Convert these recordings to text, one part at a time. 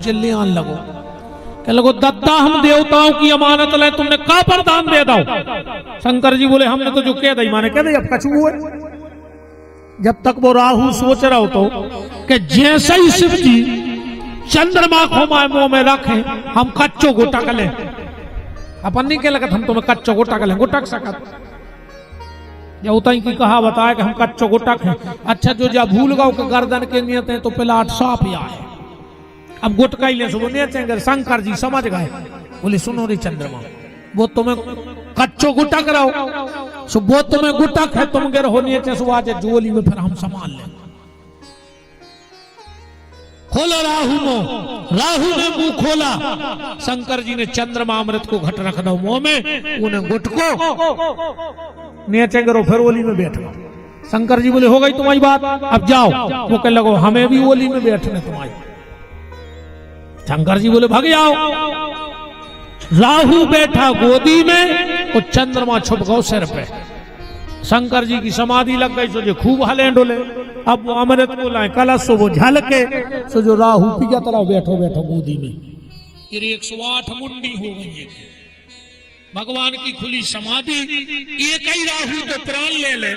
Chilli आने लगो, कह लगो दद्दा हम देवताओं की अमानत ले, तुमने का पर दान दे दो। शंकर जी बोले हमने तो जो कह दी माने कह दी, अब कछु हुए। जब तक वो राहु सोच रहा हो तो कि जैसे ही शिव जी चंद्रमा को मुंह में रखे हम कच्चो गोटा कर ले, अपन नहीं कह लगत हम तुम्हें कच्चो गोटा कर ले, गोटक सकत या उतई की कहा बताया कि हम कच्चो गोटा खे। अच्छा जो जा भूल गओ के गर्दन के नियत है तो पिलाट साफ या है, अब गुटका ही ले सो नहीं। शंकर जी समझ गए, बोले सुनो रे चंद्रमा, वो तुम्हें कच्चो गुटक रहो सो वो तुम्हें गुटक है, तुम गिर होनी है सो आज जोली में फिर हम संभाल ले। खोलो राहु मुंह, राहु ने मुंह खोला, शंकर जी ने चंद्रमा अमृत को घट रख दो मुंह में, उन्हें गुटको नीचे गिरो फिर ओली में बैठो। शंकर जी बोले हो गई तुम्हारी बात, अब जाओ। वो कह लगो हमें भी ओली में बैठने तुम्हारी। शंकर जी बोले भाग जाओ। राहु बैठा गोदी में और चंद्रमा छुप गो सिर पे। शंकर जी की समाधि लग गई, सो जो खूब हले डोले। अब वो अमृत को लाए कलश, सो वो झलके, सो जो राहु पिया तरह बैठो बैठो गोदी में। 108 मुंडी हो गई है, भगवान की खुली समाधि। एक ही राहु तो प्राण ले ले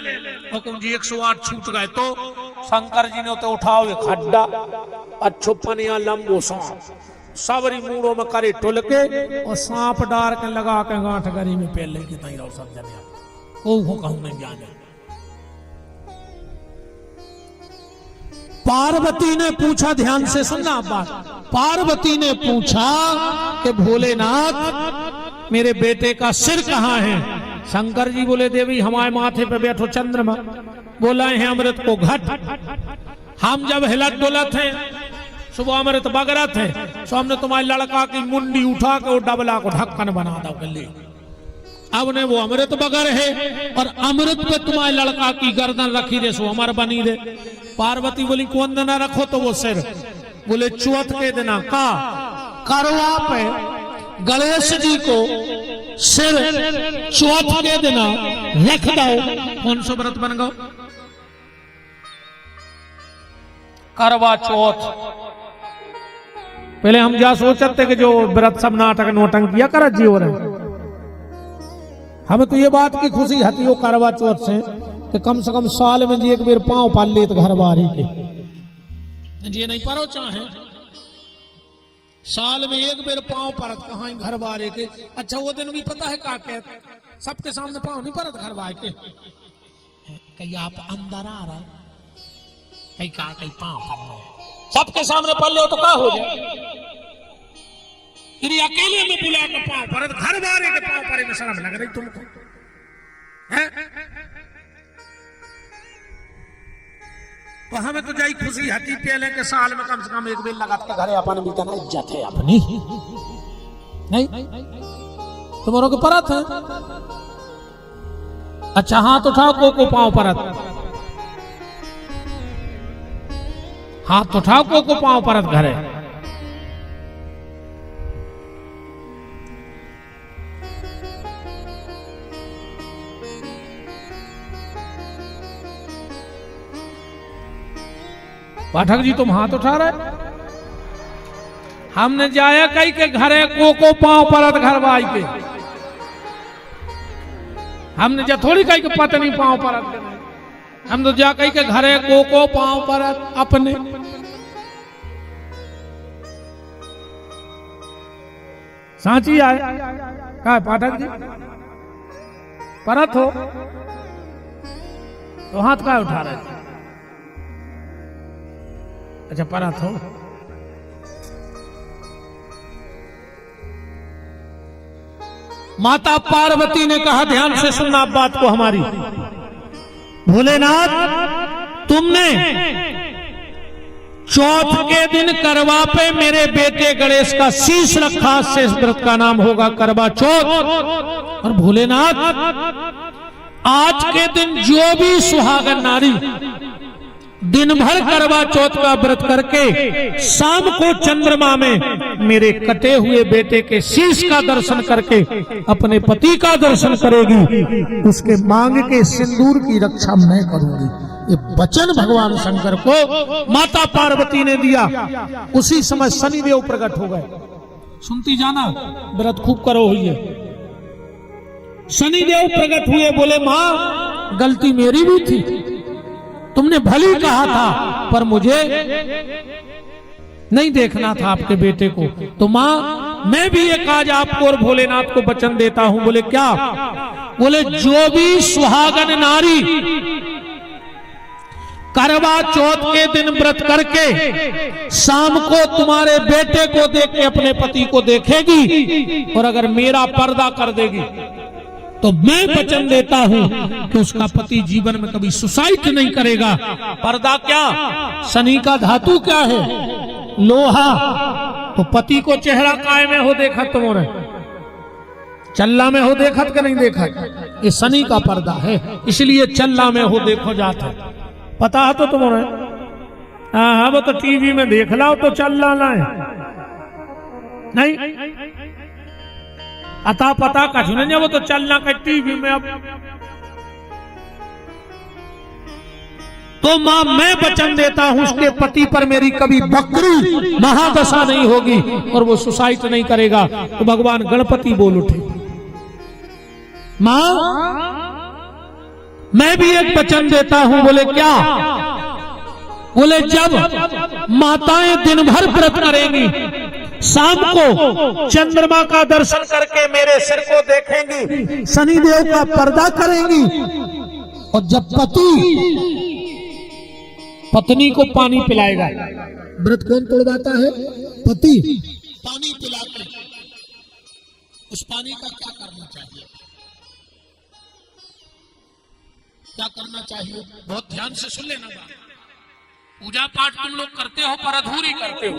और कौन जी 108 छूट गए तो शंकर जी ने तो उठाओ एक खड्डा, अच्छो पनिया लंबो सांप सबरी मूड़ों में करे टुल के और सांप डार के लगा के गांठ गरी में पहले की तई रहो सब जने को कहूं नहीं जाने। पार्वती ने पूछा, ध्यान से सुनना बात, पार्वती ने पूछा कि भोलेनाथ मेरे बेटे का सिर कहाँ है। शंकर जी बोले देवी हमारे माथे पे बैठो चंद्रमा, बोलाए हैं अमृत को घट। हम जब हिलत डुलत हैं सुबह अमृत बगरत है, सो हमने तुम्हारे लड़का की मुंडी उठा के डबला को ढक्कन बना दो गले। अब ने वो अमृत बगर है और अमृत पे तुम्हारे लड़का की गर्दन रखी दे, सो अमर बनी दे। पार्वती बोली कौन दिन रखो तो वो सिर, बोले चौथ के दिन का करवा पे गणेश जी को सिर चौथ के दिन रख दो। कौन सा व्रत बन गो? करवा चौथ। पहले हम जा सोचते कि जो व्रत सब नाटक नोटंकिया कर जी हो रहे, हमें तो ये बात की खुशी हती वो करवा चौथ से कि कम से कम साल में जी एक बार पांव पाल ले तो घर बारी के जी नहीं परो चाहे साल में एक बार पांव परत कहाँ घर बारे के। अच्छा वो दिन भी पता है का के सबके सामने पांव नहीं परत घर बार के, कहीं आप अंदर आ रहा कहीं का कहीं पांव पर सबके सामने पल लो तो क्या हो जाए। अकेले में बुला के पांव परत घर बारे के पांव परे में शर्म लग रही तुमको है? तो हमें तो जाई खुशी हती पहले के साल में कम से कम एक बेल लगा के घरे अपन भी तना इज्जत है अपनी नहीं तुम्हारों के परत है। अच्छा हाथ उठाओ को पांव परत, हाथ उठाओ को पांव परत घरे। पाठक जी तुम हाथ उठा रहे, हमने जाया कई के घरे को पांव परत घर भाई के, हमने जा थोड़ी कई के पत्नी पांव परत, हम तो जा कई के घरे को पांव परत अपने। सांची आए क्या पाठक जी परत हो तो हाथ का उठा रहे थे? अच्छा परत हो। माता पार्वती ने कहा ध्यान से सुनना बात को हमारी, भोलेनाथ तुमने चौथ के दिन करवा पे मेरे बेटे गणेश का शीश रखा, से इस व्रत का नाम होगा करवा चौथ। और भोलेनाथ आज के दिन जो भी सुहागन नारी दिन भर करवा चौथ का व्रत करके शाम को चंद्रमा में मेरे कटे हुए बेटे के शीश का दर्शन करके अपने पति का दर्शन करेगी, उसके मांग के सिंदूर की रक्षा मैं करूंगी। ये वचन भगवान शंकर को माता पार्वती ने दिया। उसी समय शनिदेव प्रकट हो गए। सुनती जाना, व्रत खूब करो हुई है। शनिदेव प्रकट हुए, बोले मां गलती मेरी भी थी, तुमने भली कहा था, पर मुझे नहीं देखना था आपके बेटे को। तो मां मैं भी एक आज आपको और भोलेनाथ को वचन देता हूं। बोले क्या? बोले जो भी सुहागन नारी करवा चौथ के दिन व्रत करके शाम को तुम्हारे बेटे को देख के अपने पति को देखेगी और अगर मेरा पर्दा कर देगी तो मैं वचन देता हूं कि उसका पति जीवन में कभी सुसाइड नहीं करेगा। पर्दा क्या? शनि का धातु क्या है? लोहा। तो पति को चेहरा काय में हो देखा तुमने? चल्ला में हो देखा कि नहीं देखा? ये शनि का पर्दा है, इसलिए चल्ला में हो देखो जाता है। पता है तो तुम्हें? हाँ, वो तो टीवी में देख लाओ तो चल्ला ना है नहीं अता पता का सुने, वो तो चलना का टीवी में। अब तो मां मैं वचन देता हूं उसके पति पर मेरी कभी बकरी महादशा नहीं होगी और वो सुसाइड नहीं करेगा। तो भगवान गणपति बोल उठे, मां मैं भी एक वचन देता हूं। बोले क्या? बोले जब माताएं दिन भर व्रत करेंगी, शाम को चंद्रमा का दर्शन करके मेरे सिर को देखेंगी, शनिदेव का पर्दा करेंगी, और जब पति पत्नी को पानी पिलाएगा, व्रत कौन तोड़वाता है? पति। पानी पिलाते, उस पानी का क्या करना चाहिए? क्या करना चाहिए? बहुत ध्यान से सुन लेना बात। पूजा पाठ तुम लोग करते हो पर अधूरी करते हो।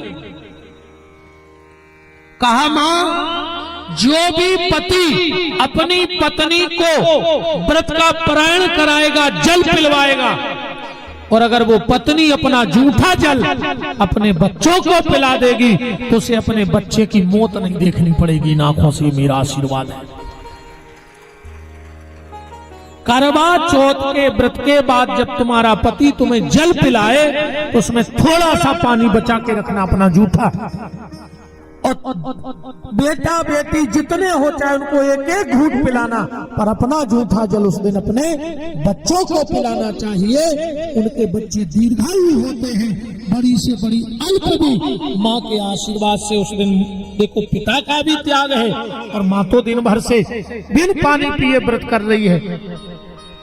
कहा मां जो भी पति अपनी पत्नी को व्रत का पारायण कराएगा, जल पिलवाएगा, और अगर वो पत्नी अपना जूठा जल अपने बच्चों को पिला देगी तो उसे अपने बच्चे की मौत नहीं देखनी पड़ेगी इन आंखों से। मेरा आशीर्वाद है। करवा चौथ के व्रत के बाद जब तुम्हारा पति तुम्हें जल पिलाए तो उसमें थोड़ा सा पानी बचा के रखना, अपना जूठा। और बेटा बेटी जितने हो चाहे उनको एक एक घूंट पिलाना, पर अपना जूठा जल उस दिन अपने बच्चों को पिलाना चाहिए। उनके बच्चे दीर्घायु होते हैं, बड़ी से बड़ी अल्प भी माँ के आशीर्वाद से। उस दिन देखो पिता का भी त्याग है और माँ तो दिन भर से बिन पानी पिए व्रत कर रही है।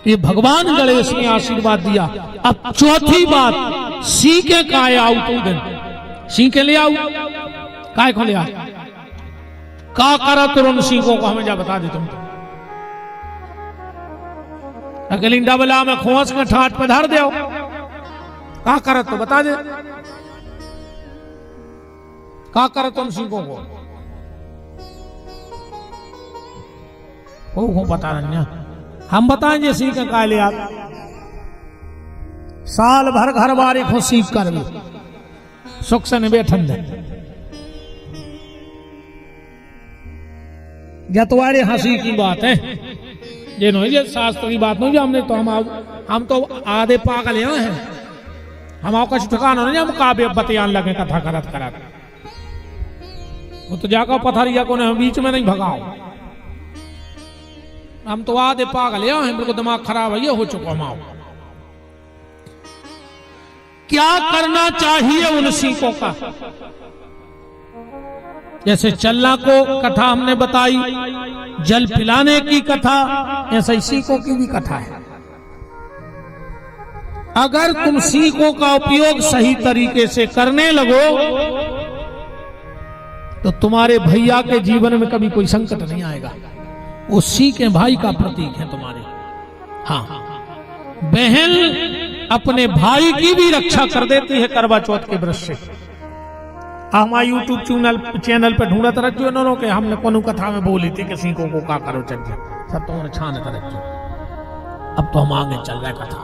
ये भगवान गणेश ने आशीर्वाद दिया। अब चौथी बात, सीके काय आउ तू दिन, सीके ले आओ। काय को ले आ? का करा तुरंत सीखों को हमें जा बता दे। तुम अकेली डबला में खोस के ठाट पे धर दो। का करा तो बता दे। का करा तुम सीखों को पता नहीं, हम बताएंगे सीख का ले आप। साल भर घर बारी को सीख कर ली, सुख से नहीं बैठन दे। या तुम्हारे हंसी की बात है, ये नहीं ये शास्त्र की बात नहीं। हमने तो हम तो आधे पागल यहाँ हैं। हम कुछ ठिकाना नहीं, हम काव्य बतियान लगे कथा करत करत। वो तो जाकर पथरिया को हम बीच में नहीं भगाओ। हम तो आधे पागल यहाँ हैं, बिल्कुल दिमाग खराब है, ये हो चुका। माओ क्या करना चाहिए उन सीखों का? जैसे चलना को कथा हमने बताई, जल पिलाने की कथा, ऐसे ही सीखों की भी कथा है। अगर तुम सीखों का उपयोग सही तरीके से करने लगो तो तुम्हारे भैया के जीवन में कभी कोई संकट नहीं आएगा। वो सीखे भाई का प्रतीक है तुम्हारे। हाँ, बहन अपने भाई की भी रक्षा कर देती है करवा चौथ के व्रत से। हमारा यूट्यूब चैनल पे ढूंढत रखो इन्होंने के हमने कोनो कथा में बोली थी कि सीखों को का करो चल सब तो छान कर रखो। अब तो हम आगे चल रहे कथा।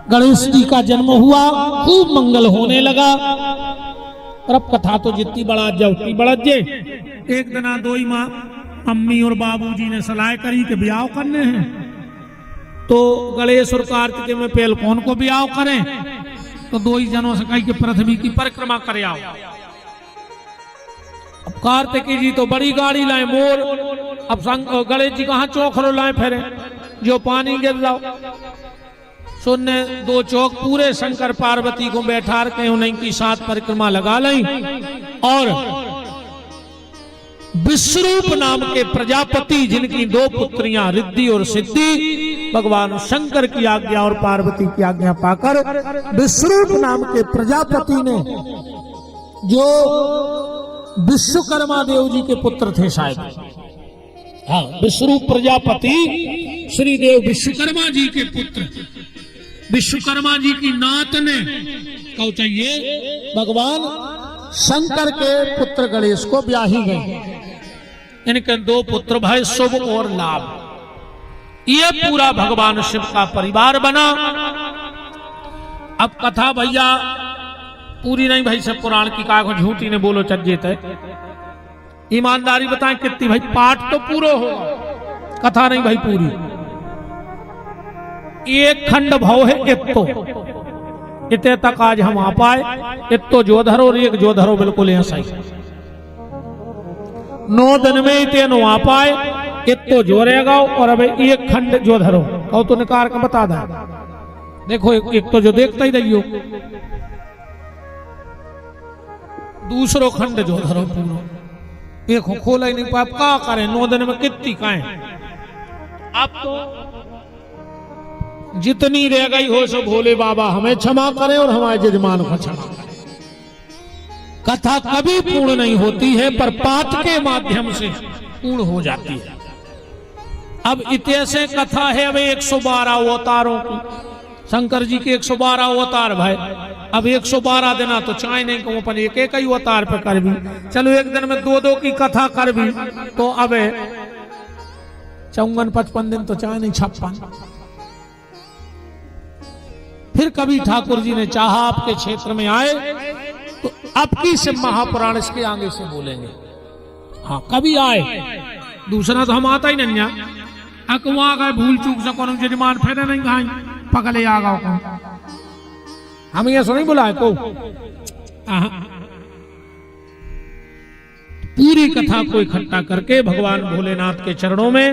गणेश जी का जन्म हुआ, खूब मंगल होने लगा। और अब कथा तो जितनी बढ़ा जाए उतनी बढ़त जे। एक दिन दो ही माँ मम्मी और बाबूजी ने सलाह करी कि ब्याह करने हैं। तो गणेश और कार्तिक में पहल कौन को ब्याह करें? तो दो ही जनों से कही कि पृथ्वी की परिक्रमा करे आओ। अब कार्तिकी जी तो बड़ी गाड़ी लाए मोर, अब गणेश जी कहाँ चौखरो लाए फेरे जो पानी गिर जाओ। सुनने दो चौक पूरे शंकर पार्वती को बैठा के उन्हीं की साथ परिक्रमा लगा ली और विश्वरूप नाम के प्रजापति जिनकी दो पुत्रियां रिद्धि और सिद्धि, भगवान शंकर की आज्ञा और पार्वती की आज्ञा पाकर विश्वरूप नाम के प्रजापति ने, जो विश्वकर्मा देव जी के पुत्र थे शायद, हाँ विश्वरूप प्रजापति श्रीदेव विश्वकर्मा जी के पुत्र, विश्वकर्मा जी की नात ने कहो चाहिए भगवान शंकर के पुत्र गणेश को ब्याही गए। इनके दो पुत्र भाई शुभ और लाभ। ये पूरा भगवान शिव का परिवार बना। अब कथा भैया पूरी नहीं भाई, सब पुराण की कागो झूठी ने बोलो चज्जे तय। ईमानदारी बताएं कितनी भाई, पाठ तो पूरा हो, कथा नहीं भाई पूरी। एक खंड भाव है इत्तो, इतने तक आज हम आ पाए। इत्तो जो धरो और एक जो धरो बिल्कुल ऐसा ही 9 दिन में इतने नो आ पाए। इत्तो जो रहेगा और अब एक खंड जो धरो कहो तो निकाल के बता दे। देखो एक तो जो देखता ही रहियो, दूसरो खंड जो धरो पूरा देखो खोला ही नहीं पाए। क्या करें 9 दिन में कितनी काएं। आप तो जितनी रह गई हो सो भोले बाबा हमें क्षमा करें और हमारे जजमान को क्षमा करें। कथा कभी पूर्ण नहीं होती है पर पाठ के माध्यम से पूर्ण हो जाती है। अब इतने कथा है अब 112 अवतारों की, शंकर जी के 112 अवतार भाई। अब 112 देना तो चाहे नहीं कहूं अपन एक एक ही अवतार पे कर भी, चलो एक दिन में 2-2 की कथा कर भी तो अब 54-55 दिन तो चाहे नहीं 56। फिर कभी ठाकुर जी ने चाहा आपके क्षेत्र में आए तो आपकी से महापुराण इसके आगे से बोलेंगे। हाँ कभी आए, दूसरा तो हम आता ही नहीं। अकवा गए भूल चूक से कौन जजमान फेरे नहीं खाए पकड़े आ गए कौन, हम ये सुनी बुलाए को। पूरी कथा को इकट्ठा करके भगवान भोलेनाथ के चरणों में,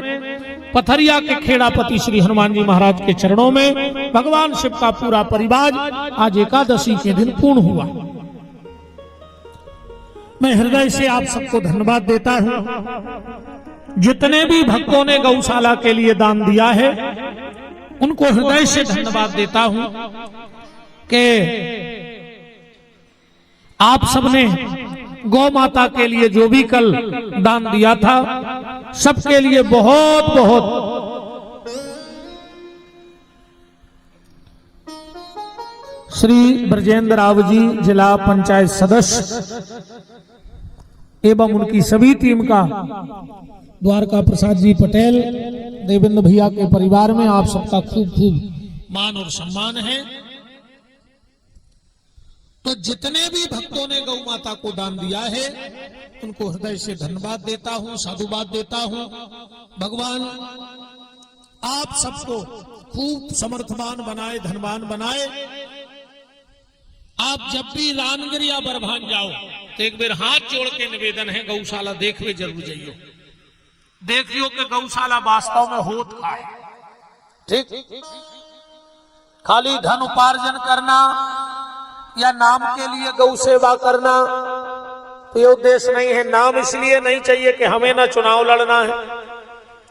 पथरिया के खेड़ापति श्री हनुमान जी महाराज के चरणों में भगवान शिव का पूरा परिवार आज एकादशी के दिन पूर्ण हुआ। मैं हृदय से आप सबको धन्यवाद देता हूं। जितने भी भक्तों ने गौशाला के लिए दान दिया है उनको हृदय से धन्यवाद देता हूं कि आप सबने गौ माता के लिए जो भी कल दान दिया था सबके लिए बहुत बहुत श्री ब्रजेंद्र राव जी जिला पंचायत सदस्य एवं उनकी सभी टीम का, द्वारका प्रसाद जी पटेल, देवेंद्र भैया के परिवार में आप सबका खूब खूब मान और सम्मान है। तो जितने भी भक्तों ने गौ माता को दान दिया है उनको हृदय से धन्यवाद देता हूं, साधुवाद देता हूं। भगवान आप सबको खूब समर्थवान बनाए, धनवान बनाए। आप जब भी रामगिर या बरभान जाओ तो एक बार हाथ जोड़ के निवेदन है गौशाला देखवे जरूर जाइयो, देखियो कि गौशाला वास्तव में होत का है। ठीक, खाली धन उपार्जन करना या नाम के लिए गौ सेवा करना तो ये उद्देश्य नहीं है। नाम इसलिए नहीं चाहिए कि हमें ना चुनाव लड़ना है,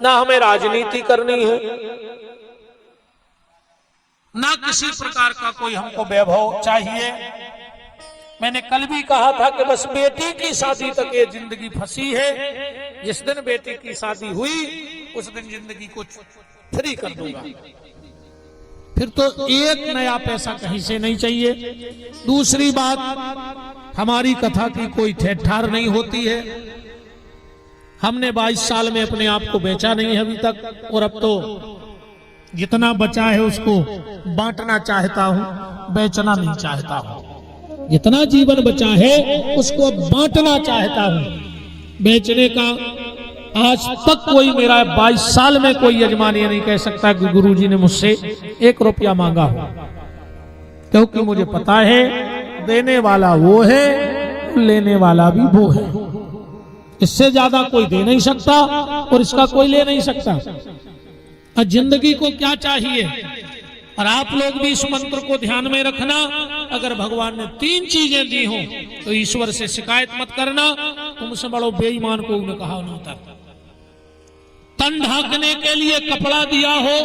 ना हमें राजनीति करनी है, ना किसी प्रकार का कोई हमको वैभव चाहिए। मैंने कल भी कहा था कि बस बेटी की शादी तक ये जिंदगी फंसी है। जिस दिन बेटी की शादी हुई उस दिन जिंदगी को फ्री कर दूंगा, फिर तो एक नया पैसा कहीं से नहीं चाहिए। दूसरी बात, हमारी कथा की कोई ठेठार नहीं होती है। हमने 22 साल में अपने आप को बेचा नहीं है अभी तक, और अब तो जितना बचा है उसको बांटना चाहता हूं, बेचना नहीं चाहता हूं। जितना जीवन बचा है उसको बांटना चाहता हूं। बेचने का आज तक कोई मेरा 22 साल में कोई यजमान ये नहीं कह सकता कि गुरुजी ने मुझसे 1 रुपया मांगा हो, क्योंकि मुझे पता है देने वाला वो है, लेने वाला भी वो है। इससे ज्यादा कोई दे नहीं सकता और इसका कोई ले नहीं सकता। और जिंदगी को क्या चाहिए, और आप लोग भी इस मंत्र को ध्यान में रखना, अगर भगवान ने 3 चीजें दी हो तो ईश्वर से शिकायत मत करना। तुमसे बड़ो बेईमान को उन्हें कहा न होता। तन ढांकने के लिए कपड़ा दिया हो,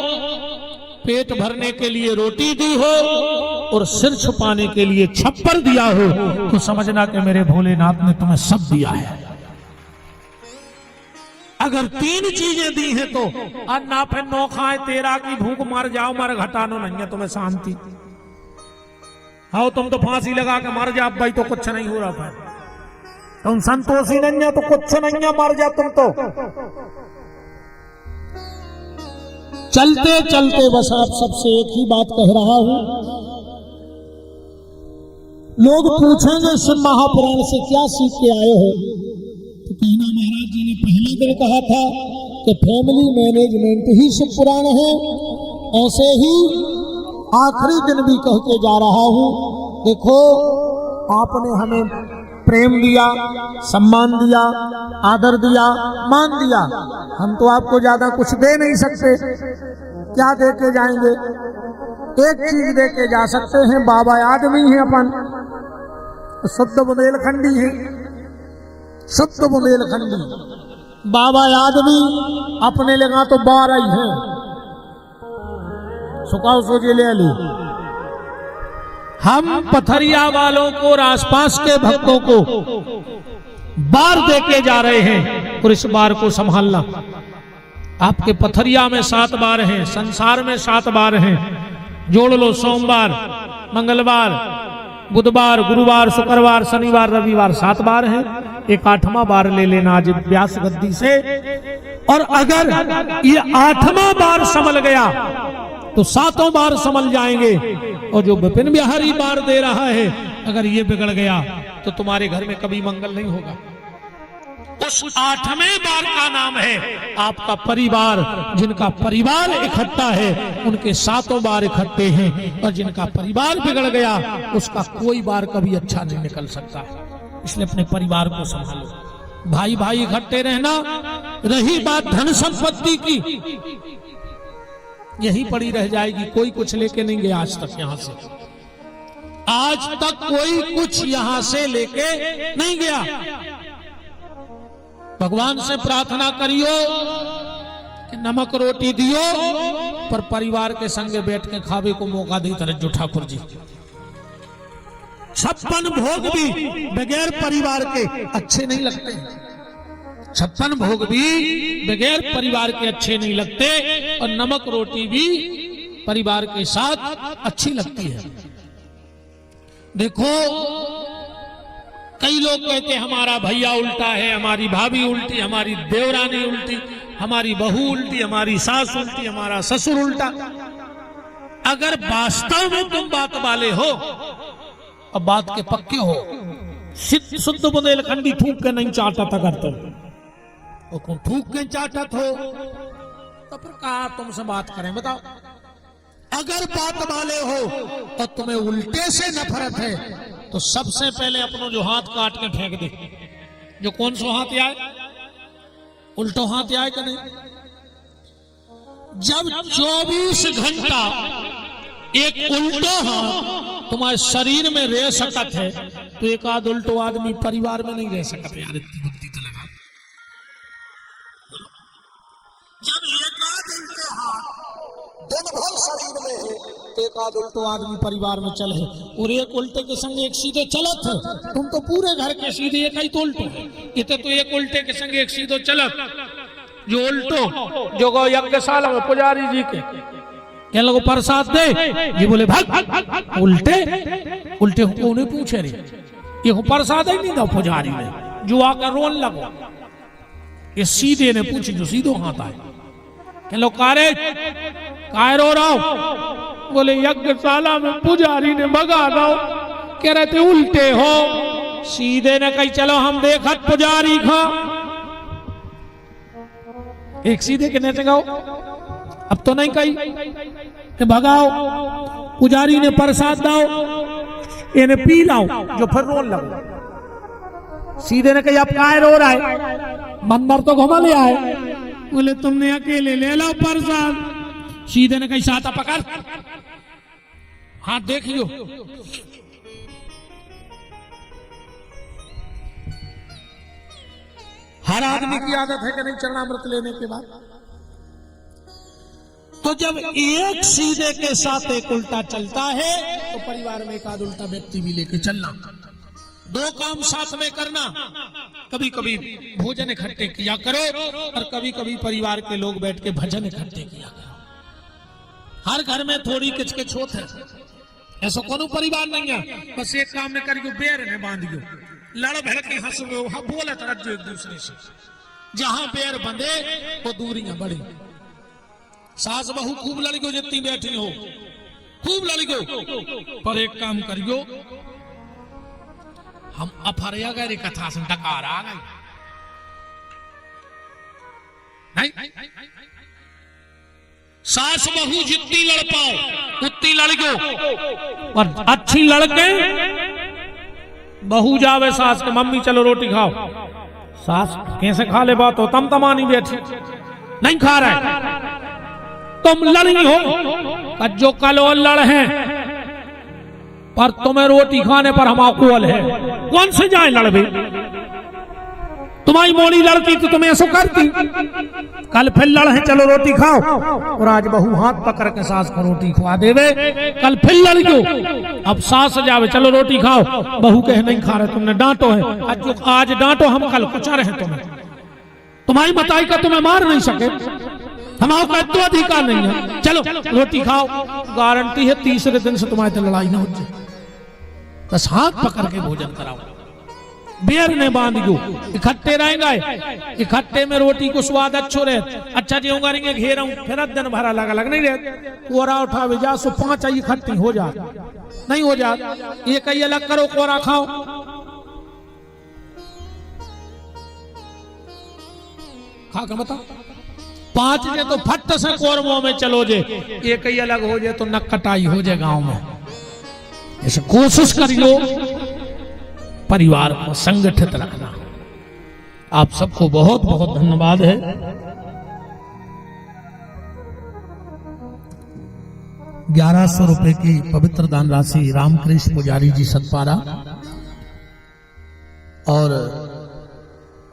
पेट भरने के लिए रोटी दी हो और सिर छुपाने के लिए छप्पर दिया हो, तो समझना कि मेरे भोलेनाथ ने तुम्हें सब दिया है। अगर 3 चीजें दी हैं तो अन्ना फिर नो खाए तेरा की भूख मर जाओ, मर घटानो नहीं है तुम्हें शांति। हाँ तुम तो फांसी लगा के मर जा भाई, तो कुछ नहीं हो रहा था। तुम संतोषी नहीं है तो कुछ नहीं है, मर जा तुम तो। चलते चलते बस आप सबसे एक ही बात कह रहा हूं। लोग पूछेंगे शिव महापुराण से क्या सीख के आए हो, तो कहना महाराज जी ने पहले दिन कहा था कि फैमिली मैनेजमेंट ही शिव पुराण है, ऐसे ही आखिरी दिन भी कह के जा रहा हूं। देखो आपने हमें प्रेम दिया, सम्मान दिया, आदर दिया, मान दिया, हम तो आपको ज्यादा कुछ दे नहीं सकते। क्या दे के जाएंगे? एक चीज दे के जा सकते हैं, बाबा आदमी है अपन, शुद्ध बुंदेलखंडी है, शुद्ध बुंदेलखंडी। बाबा आदमी अपने लगा तो 12 ही है, सुखाओ सोचे ले ली। हम पथरिया वालों को और आसपास के भक्तों को बार दे के जा रहे हैं, और इस बार को संभालना। आपके पथरिया में 7 बार हैं, संसार में 7 बार हैं, जोड़ लो। सोमवार, मंगलवार, बुधवार, गुरुवार, शुक्रवार, शनिवार, रविवार 7 बार हैं। एक 8वां बार ले लेना आज व्यास गद्दी से। और अगर ये 8वां बार संभल गया तो 7 बार संभल जाएंगे। और जो विपिन बिहारी बार दे रहा है, अगर ये बिगड़ गया तो तुम्हारे घर में कभी मंगल नहीं होगा। उस 8वें बार का नाम है आपका परिवार। जिनका परिवार इकट्ठा है उनके 7 बार इकट्ठे हैं, और जिनका परिवार बिगड़ गया उसका कोई बार कभी अच्छा नहीं निकल सकता। इसलिए अपने परिवार को संभालो, भाई भाई इकट्ठे रहना। रही बात धन संपत्ति की, यही पड़ी रह जाएगी। कोई कुछ लेके नहीं गया आज तक, यहां से आज तक कोई कुछ यहां से लेके नहीं गया। भगवान से प्रार्थना करियो कि नमक रोटी दियो, पर परिवार के संगे बैठ के खावे को मौका दे। तरज्जो ठाकुर जी, 56 भोग भी बगैर परिवार के अच्छे नहीं लगते। 56 भोग भी बगैर परिवार के अच्छे नहीं लगते, और नमक रोटी भी परिवार के साथ अच्छी लगती है। देखो कई लोग कहते हैं हमारा भैया उल्टा है, हमारी भाभी उल्टी, हमारी देवरानी उल्टी, हमारी बहू उल्टी, हमारी सास उल्टी, हमारा ससुर उल्टा। अगर वास्तव में तुम बात वाले हो और बात के पक्के हो, शुद्ध बुंदेलखंडी थूक के नहीं चाटत। अगर तुम थूक के चाटत हो तो फिर कहा तुमसे बात करें, बताओ। अगर बात वाले हो तो तुम्हें उल्टे से नफरत है, तो सबसे पहले अपनों जो हाथ काट के फेंक दे। जो कौन सा हाथ आए, उल्टो हाथ आए कि नहीं। जब 24 घंटा एक उल्टो हाथ तुम्हारे शरीर में रह सकत है, तो एक आध उल्टो आदमी परिवार में नहीं रह सकता यार। इतनी बुद्धि तो लगा। जब एक आध उल्टे हाथ दिन भर शरीर में है, तो एक आध उल्टो आदमी परिवार में चले, और एक उल्टे के संग एक सीधे चलत है। तुम तो पूरे घर के सीधे, एक ही तो उल्टो है। इतने तो एक उल्टे के संग एक सीधो चलत। जो उल्टो जो गो यज्ञशाला में पुजारी जी के क्या लोगों प्रसाद दे, ये बोले भाग। उल्टे उल्टे को नहीं पूछे रे, ये प्रसाद ही नहीं था पुजारी ने, जो आकर रोन लगो। ये सीधे ने पूछी, जो सीधो हाथ आए, क्या लोग कारे काय रो रहा हो? बोले यज्ञशाला में पुजारी ने भगा दो। कह रहे थे उल्टे हो। सीधे ने कही चलो हम देखत पुजारी खा। एक सीधे के नेचे गाओ, अब तो नहीं कही कि भगाओ, पुजारी ने प्रसाद दाओ, इन्हें पी लाओ, जो फिर रोन लगो। सीधे ने कही अब काहे रो रहा है, बंदर तो घुमा ले आए। बोले तुमने अकेले ले लो प्रसाद। सीधे ने कही साता पकड़, हाथ देख लियो। हर आदमी की आदत है कि नहीं चरणामृत लेने के बाद। तो जब एक सीधे के साथ एक उल्टा चलता है तो परिवार में एक आध उल्टा व्यक्ति भी लेके चलना। दो काम साथ में करना, कभी कभी भोजन इकट्ठे किया करो और कभी कभी परिवार के लोग बैठ के भजन इकट्ठे किया करो। हर घर में थोड़ी किचकिच होत है, ऐसा कोनो परिवार नहीं है बस एक काम में करियो, बेर ने बांधियो, लड़ भड़के हंस बोलत रहो एक दूसरे से। जहां बेर बंधे वो दूरियां बढ़ी। सास बहू खूब लड़ियो, जितनी बैठी हो खूब लड़ियो, पर एक काम करियो, हम अफरिया गए कथा से डकार आ गई नहीं। सास बहू जितनी लड़ पाओ उतनी लड़ियो, और अच्छी लड़के बहू जावे सास के, मम्मी चलो रोटी खाओ, सास कैसे खा ले बात हो, तमानी बैठी नहीं खा रहे, तुम लड़ी हो। जो कल और लड़ हैं पर तुम्हें रोटी खाने पर हम अकुल है, कौन से जाए लड़बे। तुम्हारी मोड़ी लड़ती तो तुम्हें ऐसा करती, कल फिर लड़ है चलो रोटी खाओ, और आज बहू हाथ पकड़ के सास को रोटी खवा देवे, कल फिर लड़ गयो, अब सास जावे चलो रोटी खाओ, बहू कहे नहीं खा रहे, तुमने डांटो है, आज डांटो हम कल कुचा रहे तुम्हें, तुम्हारी मताई का तुम्हें मार नहीं सके, हमारा तो अधिकार नहीं है, चलो रोटी खाओ, गारंटी है तीसरे दिन से तुम्हारे तो लड़ाई ना हो जाए। बस हाथ पकड़ के भोजन कराओ, बेर ने बांध गो, इकट्ठे रहेंगे, इकट्ठे में रोटी को स्वाद अच्छो रहे, अच्छा जी होगा नहीं घेरा फिर दिन भरा लगा लग नहीं रहे, कोरा उठावे जा सो 5 इकट्ठी हो जा, नहीं हो जा, ये कहीं अलग करो, कोरा खाओ। खा के बताओ 5 जे तो फट से कोरमों में चलो जे, एक ही अलग हो जाए तो नक कटाई हो जाए गांव में। ऐसे कोशिश करियो परिवार को संगठित रखना। आप सबको बहुत बहुत धन्यवाद है। ₹1100 की पवित्र दान राशि रामकृष्ण पुजारी जी सतपारा और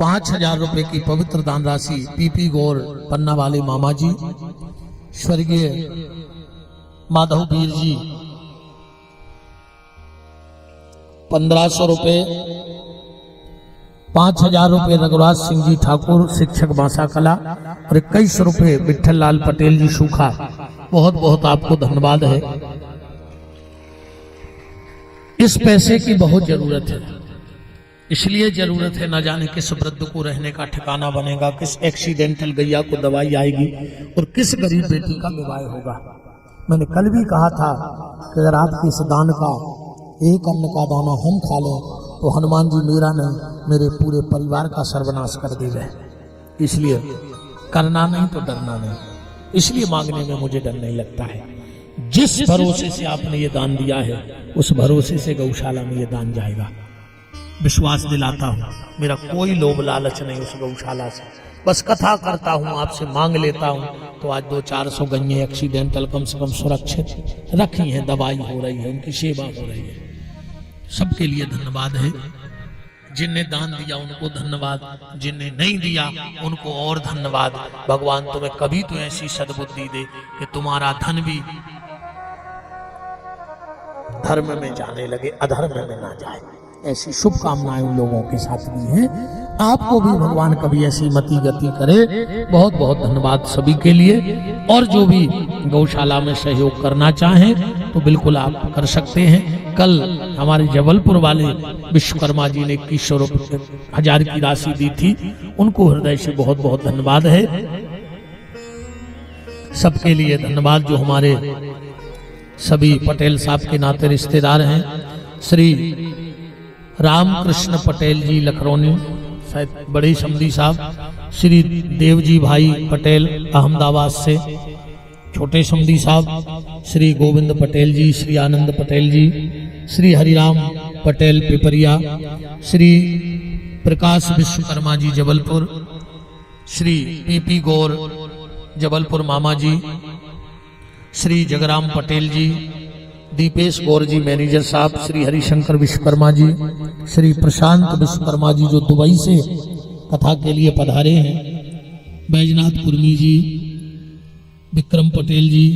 ₹5000 की पवित्र दान राशि पीपी गौर पन्ना वाले मामा जी, स्वर्गीय माधव वीर जी 1500 ₹5000 रघुराज सिंह जी ठाकुर शिक्षक बांसा कला और ₹2100 विठल लाल पटेल जी सूखा। बहुत बहुत आपको धन्यवाद है। इस पैसे की बहुत जरूरत है, इसलिए जरूरत है, न जाने किस वृद्ध को रहने का ठिकाना बनेगा, किस एक्सीडेंटल गैया को दवाई आएगी और किस गरीब बेटी का विवाह होगा। मैंने कल भी कहा था कि अगर आपके इस दान का एक अन्न का दाना हम खा लें तो हनुमान जी मेरा नहीं मेरे पूरे परिवार का सर्वनाश कर देंगे। इसलिए करना नहीं तो डरना नहीं, इसलिए मांगने में मुझे डर नहीं लगता है। जिस भरोसे से आपने ये दान दिया है उस भरोसे से गौशाला में ये दान जाएगा। विश्वास दिलाता हूँ, मेरा कोई लोभ लालच नहीं उस गौशाला से, बस कथा करता हूँ, आपसे मांग लेता हूँ। तो आज 200-400 गैये एक्सीडेंटल कम से कम सुरक्षित रखी हैं, दवाई हो रही है, उनकी सेवा हो रही है। सबके लिए धन्यवाद है। जिनने दान दिया उनको धन्यवाद, जिनने नहीं दिया उनको और धन्यवाद। भगवान तुम्हें कभी तो ऐसी सद्बुद्धि दे कि तुम्हारा धन भी धर्म में जाने लगे, अधर्म में ना जाए। ऐसी शुभकामनाएं उन लोगों के साथ भी हैं। आपको भी भगवान कभी ऐसी मति गति करे। बहुत बहुत धन्यवाद सभी के लिए। और जो भी गौशाला में सहयोग करना चाहें तो बिल्कुल आप कर सकते हैं। कल हमारे जबलपुर वाले विश्वकर्मा जी ने 21,000 की राशि दी थी, उनको हृदय से बहुत बहुत धन्यवाद है। सबके लिए धन्यवाद जो हमारे सभी पटेल साहब के नाते रिश्तेदार हैं। श्री रामकृष्ण पटेल जी लखरौनी, शायद बड़े समधी साहब श्री देवजी भाई पटेल अहमदाबाद से, छोटे समधी साहब श्री गोविंद पटेल जी, श्री आनंद पटेल जी, श्री हरिराम पटेल पिपरिया, श्री प्रकाश विश्वकर्मा जी जबलपुर, श्री पीपी गौर जबलपुर मामा जी, श्री जगराम पटेल जी, दीपेश गौर जी मैनेजर साहब, श्री हरिशंकर विश्वकर्मा जी, श्री प्रशांत विश्वकर्मा जी जो दुबई से कथा के लिए पधारे हैं, बैजनाथ कुर्मी जी, विक्रम पटेल जी,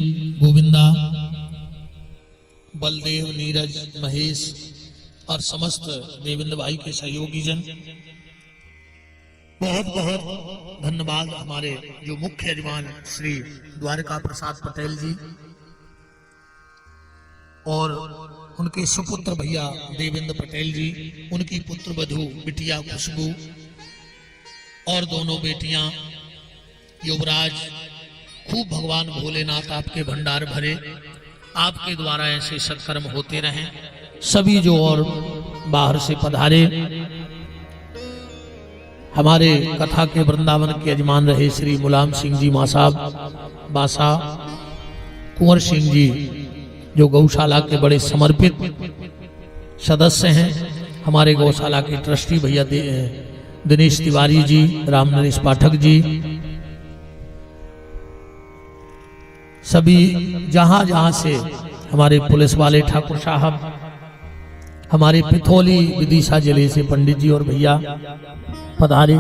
गोविंदा, बलदेव, नीरज, महेश और समस्त देवेंद्र भाई के सहयोगी जन, बहुत बहुत धन्यवाद। हमारे जो मुख्य यजमान श्री द्वारका प्रसाद पटेल जी और उनके सुपुत्र भैया देवेंद्र पटेल जी, उनकी पुत्र वधू बिटिया खुशबू और दोनों बेटियां युवराज, खूब भगवान भोलेनाथ आपके भंडार भरे, आपके द्वारा ऐसे सत्कर्म होते रहें। सभी जो और बाहर से पधारे, हमारे कथा के वृंदावन के यजमान रहे श्री मुलायम सिंह जी मां साहब बासा, कुंवर सिंह जी जो गौशाला के बड़े समर्पित सदस्य हैं, हमारे गौशाला के ट्रस्टी भैया दिनेश तिवारी जी, राम नरेश पाठक जी, सभी जहां जहां से हमारे पुलिस वाले ठाकुर साहब, हमारे पिथौली विदिशा जिले से पंडित जी और भैया पधारे,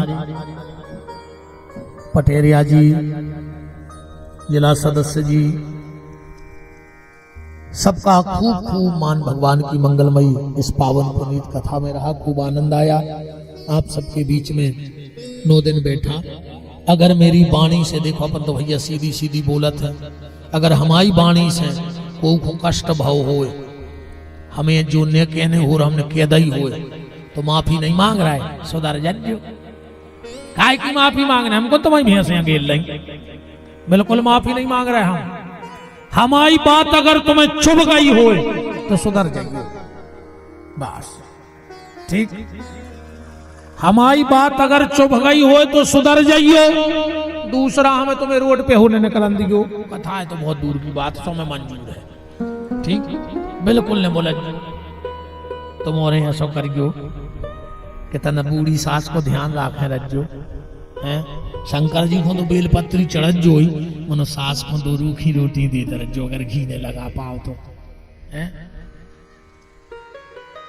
पटेरिया जी, जिला सदस्य जी, सबका खूब खूब मान भगवान की मंगलमयी इस पावन पुनीत कथा में रहा। खूब आनंद आया आप सबके बीच में 9 दिन बैठा। अगर मेरी वाणी से, देखो अपन तो भैया सीधी सीधी बोलत है, अगर हमारी वाणी से को कष्ट भाव होए, हमें जो ने कहने हो हमने कहदा ही होए, तो माफी नहीं मांग रहा है, सुधर जाइयो। काय की माफी मांगना, हमको तो वही भैंस गेल नहीं, बिल्कुल माफी नहीं मांग रहे हम। हमारी बात अगर तुम्हें चुभ गई हो तो सुधर जाइए, बस ठीक। हमारी बात अगर चुभ गई हो तो सुधर जाइए। दूसरा, हमें तुम्हें रोड पे होने निकलन दियो, कथा है तो बहुत दूर की बात, तो मैं मंजूर है, ठीक, बिल्कुल ने बोला तुम और ऐसा करियो कि तना बूढ़ी सास को ध्यान रखे रजो हैं। शंकर जी को तो बेलपत्री चढ़ जो ही, मनो सास को 2 रूखी रोटी दे रजो, अगर घी ने लगा पाओ तो हैं।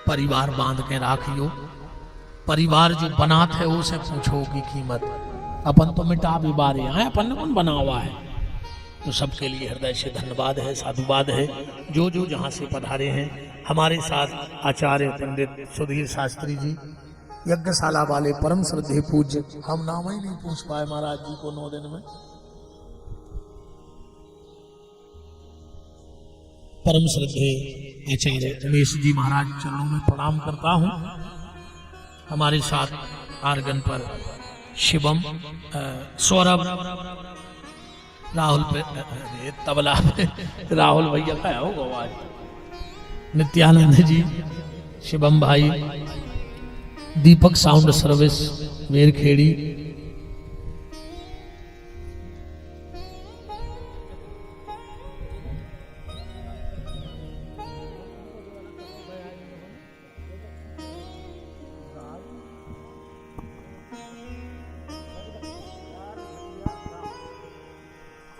परिवार बांध के राखियो, परिवार जो बनात है उसे पूछो की कीमत, अपन तो मिटा भी बारे आए, अपन ने कौन बना हुआ है। तो सबके लिए हृदय से धन्यवाद है, साधुवाद है। जो जो जहाँ से पधारे हैं, हमारे साथ आचार्य पंडित सुधीर शास्त्री जी, यज्ञशाला वाले परम श्रद्धे पूज्य, हम नाम ही नहीं पूछ पाए महाराज जी को 9 दिन में, परम श्रद्धे आचार्य उमेश जी महाराज चरणों में प्रणाम करता हूँ। हमारे साथ आर्गन पर शिवम, सौरभ, राहुल पे तबला पे राहुल भैया का होगा आज, नित्यानंद जी, शिवम भाई, दीपक साउंड सर्विस मेरखेड़ी,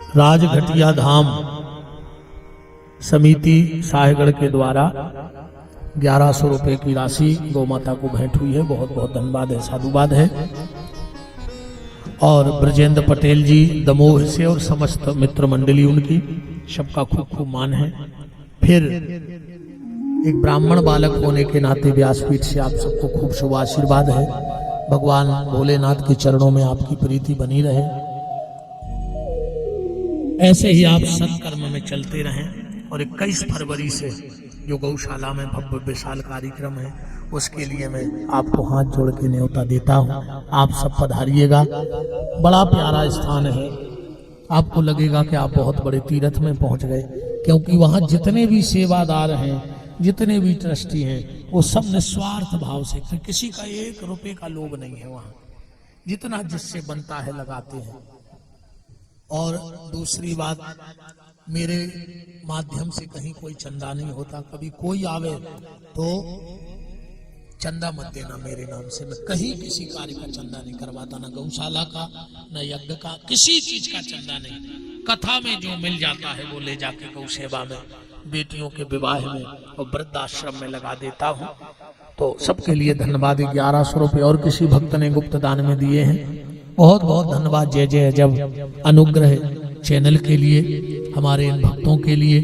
राजघटिया धाम समिति शाहगढ़ के द्वारा 1100 रुपए की राशि गौ माता को भेंट हुई है। बहुत बहुत धन्यवाद है, साधुवाद है। और ब्रजेंद्र पटेल जी दमोह से और समस्त मित्र मंडली उनकी, सबका खूब खूब मान है। फिर एक ब्राह्मण बालक होने के नाते व्यासपीठ से आप सबको खूब शुभ आशीर्वाद है। भगवान भोलेनाथ के चरणों में आपकी प्रीति बनी रहे, ऐसे ही आप सत्कर्म में चलते रहें। और 21 फरवरी से जो गौशाला में भव्य विशाल कार्यक्रम है, उसके लिए मैं आपको हाथ जोड़ के न्योता देता हूँ। आप सब पधारिएगा, बड़ा प्यारा स्थान है। आपको लगेगा कि आप बहुत बड़े तीर्थ में पहुँच गए, क्योंकि वहाँ जितने भी सेवादार हैं, जितने भी ट्रस्टी हैं वो सब निस्वार्थ भाव से, किसी का 1 रुपए का लोभ नहीं है वहां, जितना जिससे बनता है लगाते हैं। और दूसरी बात, मेरे माध्यम से कहीं कोई चंदा नहीं होता, कभी कोई आवे तो चंदा मत देना मेरे नाम से, मैं कहीं किसी कार्य का चंदा नहीं करवाता, ना गौशाला का, ना यज्ञ का, किसी चीज का चंदा नहीं। कथा में जो मिल जाता है वो ले जाके गौ सेवा में, बेटियों के विवाह में और वृद्धाश्रम में लगा देता हूँ। तो सबके लिए धन्यवाद। 1100 रुपये और किसी भक्त ने गुप्त दान में दिए हैं, बहुत बहुत धन्यवाद। जय जय जब अनुग्रह चैनल के लिए, हमारे इन भक्तों के लिए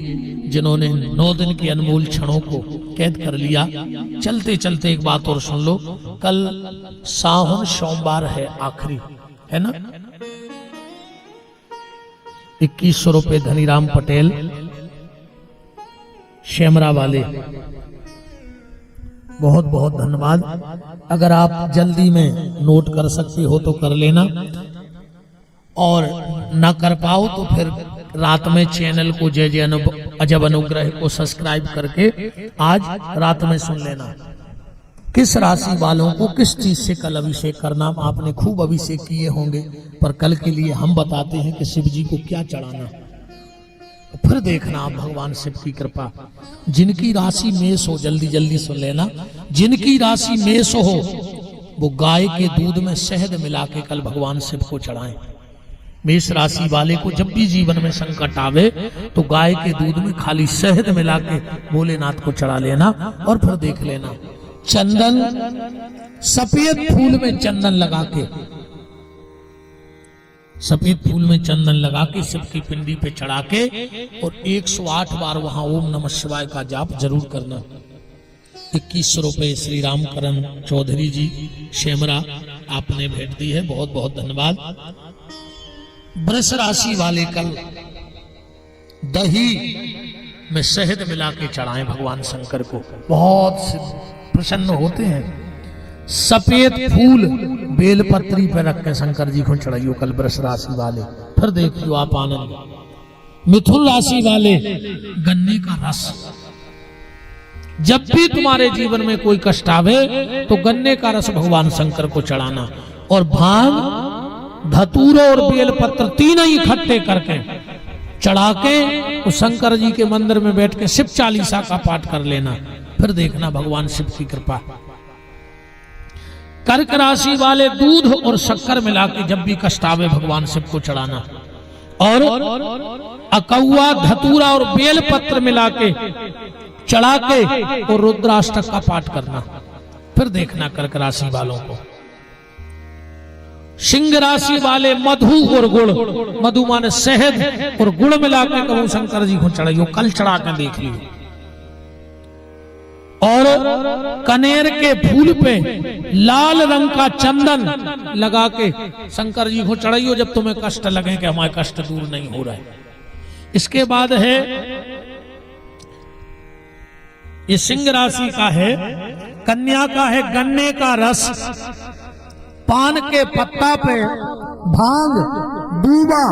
जिन्होंने 9 दिन के अनमोल क्षणों को कैद कर लिया। चलते चलते एक बात और सुन लो, कल सावन सोमवार है, आखिरी है ना। 2100 रुपये धनीराम पटेल शेमरा वाले, बहुत बहुत धन्यवाद। अगर आप जल्दी में नोट कर सकते हो तो कर लेना, और ना कर पाओ तो फिर रात में चैनल को जय जय अजब अनुग्रह को सब्सक्राइब करके आज रात में सुन लेना। किस राशि वालों को किस चीज से कल अभिषेक करना, आपने खूब अभिषेक किए होंगे, पर कल के लिए हम बताते हैं कि शिव जी को क्या चढ़ाना। फिर देखना आप भगवान शिव की कृपा। जिनकी राशि मेष हो जल्दी जल्दी सुन लेना, जिनकी राशि मेष हो वो गाय के दूध में शहद मिला के कल भगवान शिव को चढ़ाएं। मेष राशि वाले को जब भी जीवन में संकट आवे तो गाय के दूध में खाली शहद मिला के भोलेनाथ को चढ़ा लेना, और फिर देख लेना चंदन, सफेद फूल में चंदन लगा के, सफेद फूल में चंदन लगा के शिव की पिंडी पे चढ़ा के, और 108 बार वहां ओम नमः शिवाय का जाप जरूर करना। 2100 रुपये श्री रामकरण चौधरी जी शेमरा आपने भेंट दी है, बहुत बहुत धन्यवाद। वृष राशि वाले कल दही में शहद मिला के चढ़ाएं भगवान शंकर को, बहुत प्रसन्न होते हैं। सफेद फूल बेलपत्री पे रख के शंकर जी को चढ़ाइयो कल वृष राशि वाले, फिर देखियो आप आनंद। मिथुन राशि वाले गन्ने का रस, जब भी तुम्हारे जीवन में कोई कष्ट आवे तो गन्ने का रस भगवान शंकर को चढ़ाना, और भांग धतूरो और बेलपत्र तीनों ही इकट्ठे करके चढ़ा के उस शंकर जी के मंदिर में बैठ के शिव चालीसा का पाठ कर लेना, फिर देखना भगवान शिव की कृपा। कर्क राशि वाले दूध और शक्कर मिला के जब भी कष्ट आवे भगवान शिव को चढ़ाना, और अकौआ धतूरा और बेलपत्र मिला के चढ़ा के और रुद्राष्टक का पाठ करना, फिर देखना कर्क राशि वालों को। सिंह राशि वाले मधु और गुड़, मधु माने शहद और गुड़ मिला के कहूं शंकर जी को चढ़ाइयो, कल चढ़ा के देख लियो। और कनेर के फूल पे लाल रंग का चंदन लगा के शंकर जी को चढ़ाइयो, जब तुम्हें कष्ट लगे कि हमारे कष्ट दूर नहीं हो रहा है। इसके बाद है, ये सिंह राशि का है, कन्या का है गन्ने का रस, पान के पत्ता पे भांग दूबा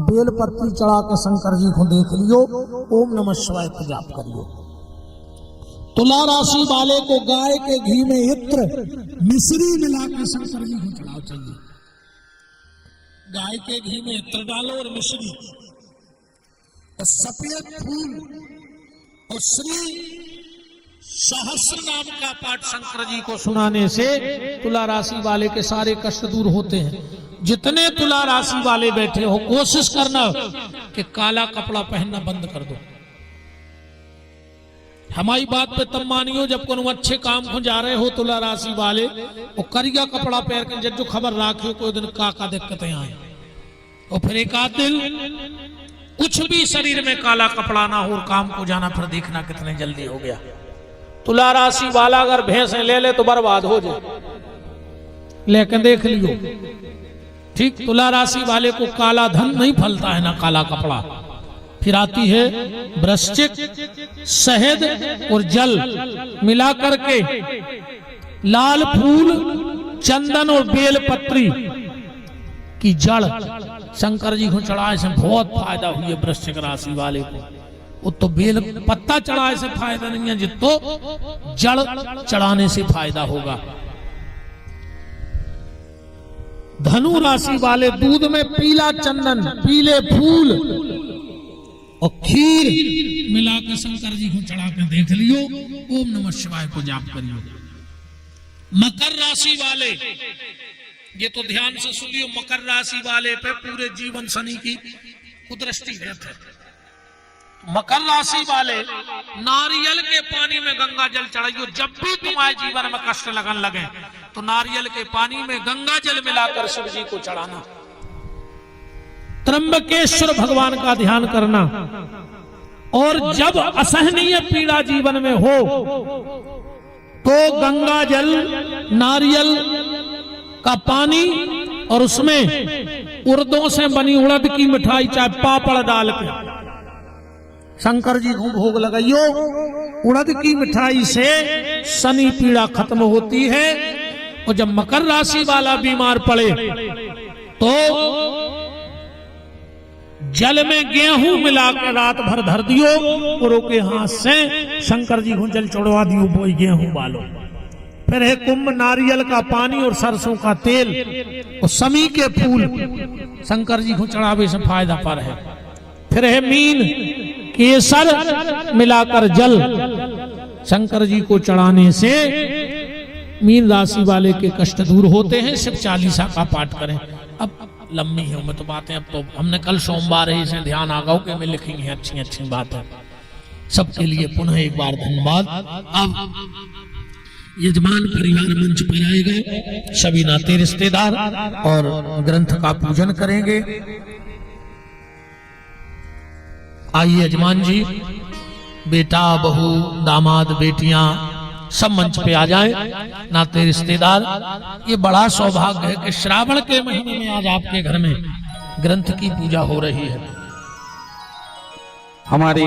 बेलपत्री चढ़ा के शंकर जी को देख लियो, ओम नमः शिवाय का जाप करियो। तुला राशि वाले को गाय के घी में इत्र मिश्री मिला के शंकर जी को चढ़ाओ चाहिए। गाय के घी में इत्र डालो और मिश्री और सफेद फूल और श्री सहस्र नाम का पाठ शंकर जी को सुनाने से तुला राशि वाले के सारे कष्ट दूर होते हैं। जितने तुला राशि वाले बैठे हो कोशिश करना कि काला कपड़ा पहनना बंद कर दो। हमारी बात पे तब मानियो जब कोनो अच्छे काम को जा रहे हो तुला राशि वाले, वो करिया कपड़ा पहन के जब जो खबर राखे कोई दिन का दिक्कतें आए, और फिर एक आध दिन कुछ भी शरीर में काला कपड़ा ना हो और काम को जाना, फिर देखना कितने जल्दी हो गया। तुला राशि वाला अगर भैंसें ले ले तो बर्बाद हो जाए, लेकिन देख लियो ठीक। तुला राशि वाले को काला धन नहीं फलता है ना काला कपड़ा। फिर आती है वृश्चिक, शहद और जल मिला करके लाल फूल, चंदन और बेलपत्री की जड़ शंकर जी को चढ़ाए से बहुत फायदा हुई है वृश्चिक राशि वाले को। वो तो बेल पत्ता चढ़ाने से फायदा नहीं है, जितो जड़ चढ़ाने से फायदा होगा। धनु राशि वाले दूध में पीला चंदन, पीले फूल और खीर मिलाकर शंकर जी को चढ़ा कर देख लियो, ओम नमः शिवाय को जाप करियो। मकर राशि वाले, ये तो ध्यान से सुनियो, मकर राशि वाले पे पूरे जीवन शनि की कुदृष्टि रहती है। मकर राशि वाले नारियल के पानी में गंगा जल चढ़ाइयो। जब भी तुम्हारे जीवन में कष्ट लगन लगे तो नारियल के पानी में गंगा जल मिलाकर शिव जी को चढ़ाना। त्र्यंबकेश्वर भगवान का ध्यान करना। और जब असहनीय पीड़ा जीवन में हो तो गंगा जल, नारियल का पानी और उसमें उड़दों से बनी उड़द की मिठाई चाहे पापड़ डाल के शंकर जी को भोग लगाइयो। उड़द की मिठाई से शनि पीड़ा खत्म होती है। और जब मकर राशि वाला बीमार पड़े तो जल में गेहूं मिलाकर रात भर धर दियो और के हाथ से शंकर जी को जल चढ़वा दियो, वो गेहूं बालो। फिर है कुंभ नारियल का पानी और सरसों का तेल और समी के फूल शंकर जी को चढ़ावे से फायदा पर है। फिर है मीन केसर मिलाकर जल शंकर जी को चढ़ाने से मीन राशि वाले के कष्ट दूर होते हैं। शिव चालीसा का पाठ करें। अब लंबी है मैं तो बातें, अब तो हमने कल सोमवार है, इसे ध्यान आ गया कि मैं लिखेंगे हैं अच्छी अच्छी बातें। सबके लिए पुनः एक बार धन्यवाद। अब यजमान परिवार मंच पर आएगा, सभी नाते रिश्तेदार और ग्रंथ का पूजन करेंगे। आइए यजमान जी, बेटा, बहू, दामाद, बेटियां सब मंच पे आ जाएं, नाते रिश्तेदार। ये बड़ा सौभाग्य है कि श्रावण के महीने में आज आपके घर में ग्रंथ की पूजा हो रही है। हमारी